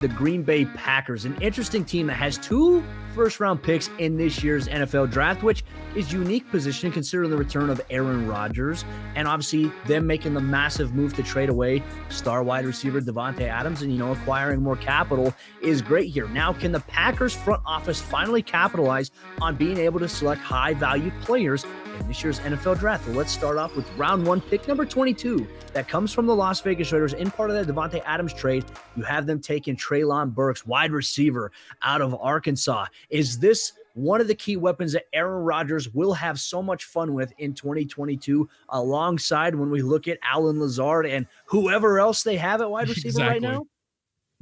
the Green Bay Packers, an interesting team that has 2 first-round picks in this year's NFL draft, which is unique position considering the return of Aaron Rodgers and obviously them making the massive move to trade away star wide receiver Davante Adams, and acquiring more capital is great here. Now, can the Packers front office finally capitalize on being able to select high-value players in this year's NFL draft? Well, let's start off with round 1, pick number 22. That comes from the Las Vegas Raiders in part of that Davante Adams trade. You have them taking Treylon Burks, wide receiver out of Arkansas. Is this one of the key weapons that Aaron Rodgers will have so much fun with in 2022, alongside when we look at Allen Lazard and whoever else they have at wide receiver right now?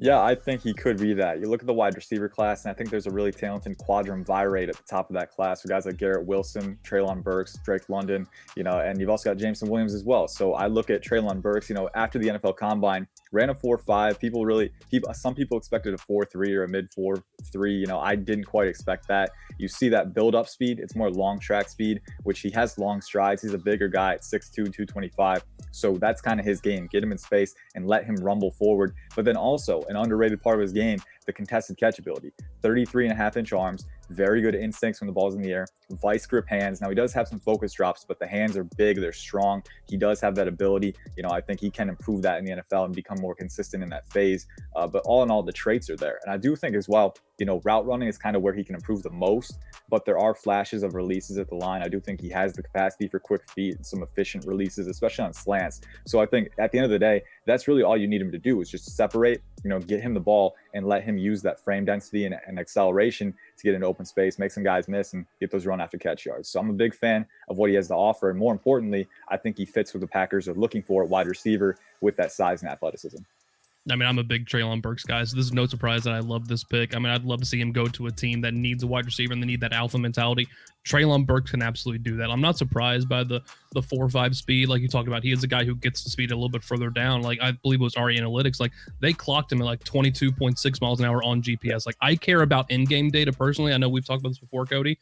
Yeah, I think he could be that. You look at the wide receiver class, and I think there's a really talented quadrumvirate at the top of that class with guys like Garrett Wilson, Treylon Burks, Drake London, and you've also got Jameson Williams as well. So I look at Treylon Burks, after the NFL Combine, ran a 4.5. Some people expected a 4.3 or a mid 4.3. I didn't quite expect that. You see that build-up speed. It's more long track speed, which he has long strides. He's a bigger guy at 6'2", 225. So that's kind of his game. Get him in space and let him rumble forward. But then also an underrated part of his game, the contested catch ability. 33.5-inch arms, very good instincts when the ball's in the air, vice grip hands. Now, he does have some focus drops, but the hands are big, they're strong. He does have that ability. I think he can improve that in the NFL and become more consistent in that phase. But all in all, the traits are there. And I do think as well, route running is kind of where he can improve the most, but there are flashes of releases at the line. I do think he has the capacity for quick feet and some efficient releases, especially on slants. So I think at the end of the day, that's really all you need him to do is just separate, get him the ball and let him use that frame density and acceleration to get into open space, make some guys miss, and get those run after catch yards. So I'm a big fan of what he has to offer. And more importantly, I think he fits what the Packers are looking for at wide receiver with that size and athleticism. I'm a big Treylon Burks guy, so this is no surprise that I love this pick. I'd love to see him go to a team that needs a wide receiver and they need that alpha mentality. Treylon Burks can absolutely do that. I'm not surprised by the 4.5 speed, like you talked about. He is a guy who gets the speed a little bit further down. Like, I believe it was RE Analytics. Like, they clocked him at 22.6 miles an hour on GPS. Like, I care about in-game data personally. I know we've talked about this before, Cody.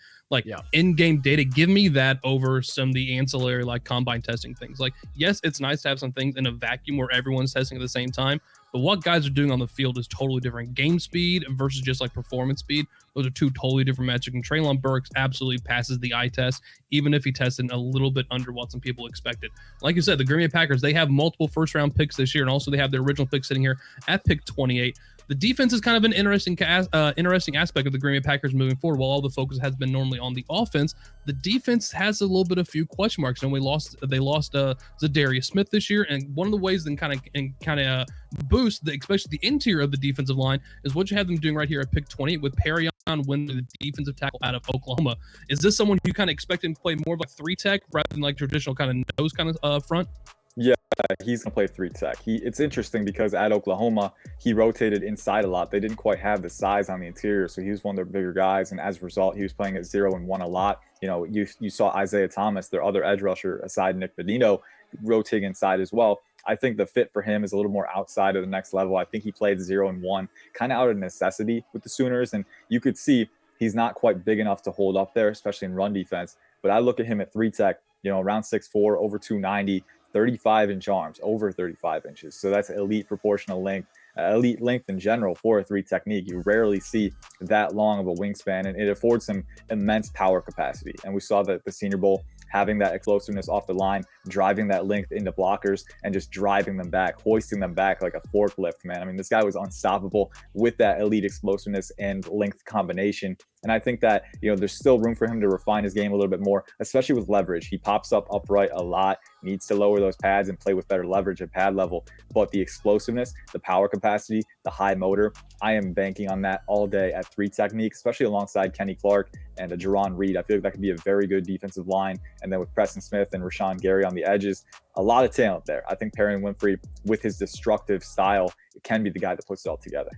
In-game data, give me that over some of the ancillary, combine testing things. Like, yes, it's nice to have some things in a vacuum where everyone's testing at the same time, but what guys are doing on the field is totally different. Game speed versus just performance speed. Those are 2 totally different metrics. And Treylon Burks absolutely passes the eye test, even if he tested a little bit under what some people expected. Like you said, the Green Bay Packers, they have multiple first-round picks this year, and also they have their original pick sitting here at pick 28. The defense is kind of an interesting aspect of the Green Bay Packers moving forward. While all the focus has been normally on the offense, the defense has a little bit of few question marks. And they lost Zadarius Smith this year, and one of the ways that kind of boost especially the interior of the defensive line is what you have them doing right here at pick 28 with Perrion Winfrey, the defensive tackle out of Oklahoma. Is this someone you kind of expect him to play more of 3-tech rather than traditional kind of nose kind of front? Yeah, he's going to play 3-tech. It's interesting because at Oklahoma, he rotated inside a lot. They didn't quite have the size on the interior, so he was one of their bigger guys, and as a result, he was playing at 0 and 1 a lot. You saw Isaiah Thomas, their other edge rusher, aside Nick Benino, rotating inside as well. I think the fit for him is a little more outside of the next level. I think he played 0 and 1, kind of out of necessity with the Sooners, and you could see he's not quite big enough to hold up there, especially in run defense. But I look at him at 3-tech, around 6'4", over 290, 35-inch arms, over 35 inches. So that's elite proportional length, elite length in general for a 3 technique. You rarely see that long of a wingspan, and it affords him immense power capacity. And we saw that the Senior Bowl, having that explosiveness off the line, driving that length into blockers, and just driving them back, hoisting them back like a forklift, man. This guy was unstoppable with that elite explosiveness and length combination. And I think that, there's still room for him to refine his game a little bit more, especially with leverage. He pops up upright a lot, needs to lower those pads and play with better leverage at pad level. But the explosiveness, the power capacity, the high motor, I am banking on that all day at 3 technique, especially alongside Kenny Clark and Jerron Reed. I feel like that could be a very good defensive line. And then with Preston Smith and Rashawn Gary on the edges, a lot of talent there. I think Perrion Winfrey, with his destructive style, can be the guy that puts it all together.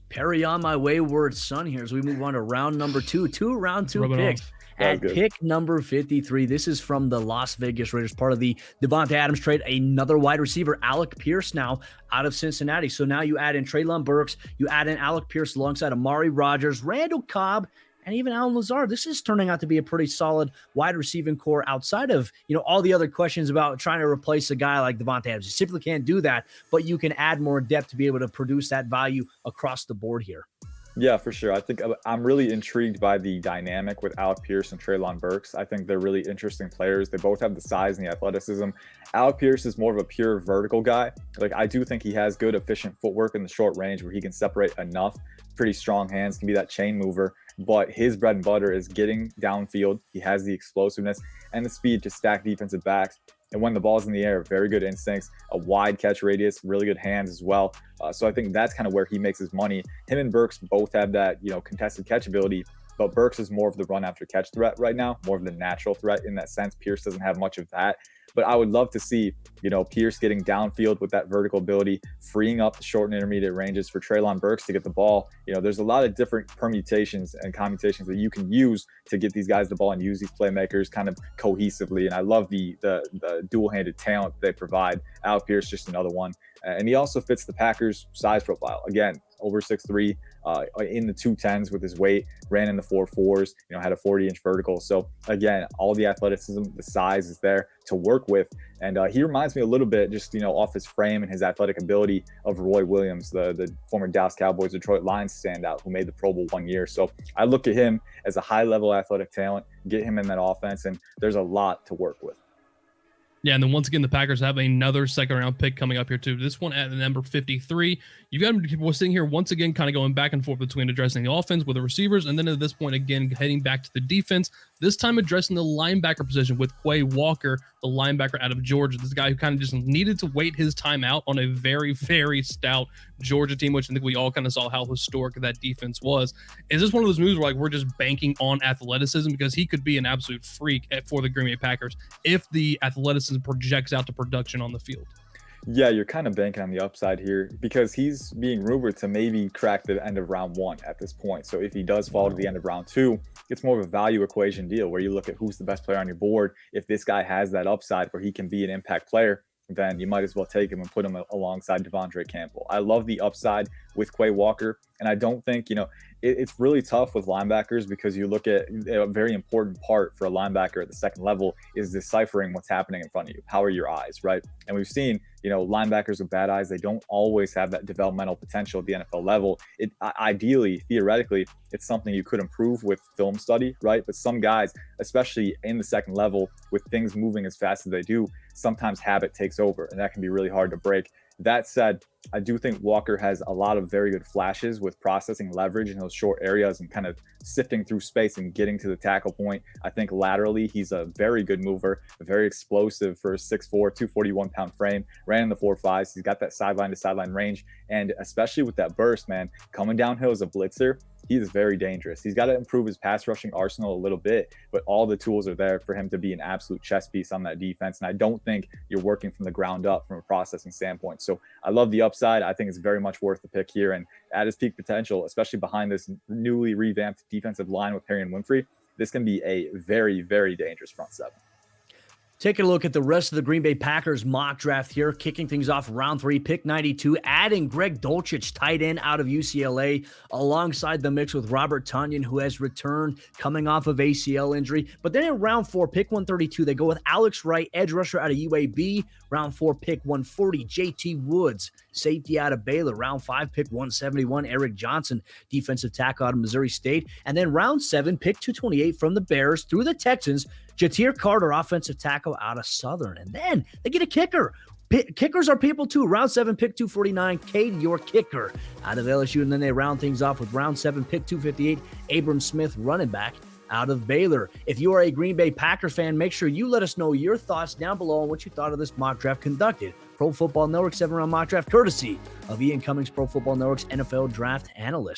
Perry on my wayward son here as we move on to round number 2. 2 round 2 Rubbing picks. off. At pick number 53, this is from the Las Vegas Raiders, part of the Davante Adams trade. Another wide receiver, Alec Pierce, now out of Cincinnati. So now you add in Treylon Burks, you add in Alec Pierce alongside Amari Rodgers, Randall Cobb, and even Alan Lazard. This is turning out to be a pretty solid wide receiving core outside of, all the other questions about trying to replace a guy like Davante Adams. You simply can't do that, but you can add more depth to be able to produce that value across the board here. Yeah, for sure. I think I'm really intrigued by the dynamic with Alec Pierce and Treylon Burks. I think they're really interesting players. They both have the size and the athleticism. Alec Pierce is more of a pure vertical guy. Like, I do think he has good, efficient footwork in the short range where he can separate enough. Pretty strong hands, can be that chain mover. But his bread and butter is getting downfield. He has the explosiveness and the speed to stack defensive backs. And when the ball's in the air, very good instincts, a wide catch radius, really good hands as well. So I think that's kind of where he makes his money. Him and Burks both have that, contested catch ability, but Burks is more of the run after catch threat right now, more of the natural threat in that sense. Pierce doesn't have much of that. But I would love to see, Pierce getting downfield with that vertical ability, freeing up the short and intermediate ranges for Treylon Burks to get the ball. There's a lot of different permutations and commutations that you can use to get these guys the ball and use these playmakers kind of cohesively. And I love the dual-handed talent they provide. Alec Pierce, just another one. And he also fits the Packers' size profile. Again, over 6'3", in the 210s with his weight, ran in the 4.4s, had a 40-inch vertical. So again, all the athleticism, the size is there to work with. And he reminds me a little bit, just, off his frame and his athletic ability, of Roy Williams, the former Dallas Cowboys, Detroit Lions standout who made the Pro Bowl one year. So I look at him as a high-level athletic talent, get him in that offense, and there's a lot to work with. Yeah, and then once again, the Packers have another second-round pick coming up here, too. This one at the number 53. You got people sitting here once again kind of going back and forth between addressing the offense with the receivers, and then at this point, again, heading back to the defense, this time addressing the linebacker position with Quay Walker, the linebacker out of Georgia. This guy who kind of just needed to wait his time out on a very, very stout Georgia team, which I think we all kind of saw how historic that defense was. Is this one of those moves where, we're just banking on athleticism? Because he could be an absolute freak for the Green Bay Packers if the athleticism projects out to production on the field. Yeah, you're kind of banking on the upside here because he's being rumored to maybe crack the end of round 1 at this point. So if he does fall to the end of round 2, it's more of a value equation deal where you look at who's the best player on your board. If this guy has that upside where he can be an impact player, then you might as well take him and put him alongside Devondre Campbell. I love the upside with Quay Walker, and I don't think, it's really tough with linebackers because you look at a very important part for a linebacker at the second level is deciphering what's happening in front of you. How are your eyes, right? And we've seen, linebackers with bad eyes, they don't always have that developmental potential at the NFL level. Ideally, theoretically, it's something you could improve with film study, right? But some guys, especially in the second level, with things moving as fast as they do, sometimes habit takes over, and that can be really hard to break. That said, I do think Walker has a lot of very good flashes with processing leverage in those short areas and kind of sifting through space and getting to the tackle point. I think laterally, he's a very good mover, very explosive for a 6'4", 241-pound frame, ran in the 4.5s. He's got that sideline to sideline range. And especially with that burst, man, coming downhill as a blitzer, he is very dangerous. He's got to improve his pass rushing arsenal a little bit, but all the tools are there for him to be an absolute chess piece on that defense. And I don't think you're working from the ground up from a processing standpoint. So I love the upside. I think it's very much worth the pick here. And at his peak potential, especially behind this newly revamped defensive line with Perry and Winfrey, this can be a very, very dangerous front seven. Taking a look at the rest of the Green Bay Packers mock draft here, kicking things off round 3, pick 92, adding Greg Dulcich, tight end out of UCLA, alongside the mix with Robert Tonyan, who has returned coming off of ACL injury. But then in round 4, pick 132, they go with Alex Wright, edge rusher out of UAB. Round 4, pick 140, JT Woods, safety out of Baylor. Round 5, pick 171, Eric Johnson, defensive tackle out of Missouri State. And then round 7, pick 228 from the Bears through the Texans, Jatir Carter, offensive tackle out of Southern. And then they get a kicker. Kickers are people too. Round 7, pick 249, Cade York, kicker out of LSU. And then they round things off with round 7, pick 258, Abram Smith, running back out of Baylor. If you are a Green Bay Packers fan, make sure you let us know your thoughts down below on what you thought of this mock draft conducted. Pro Football Network 7-round mock draft, courtesy of Ian Cummings, Pro Football Network's NFL draft analyst.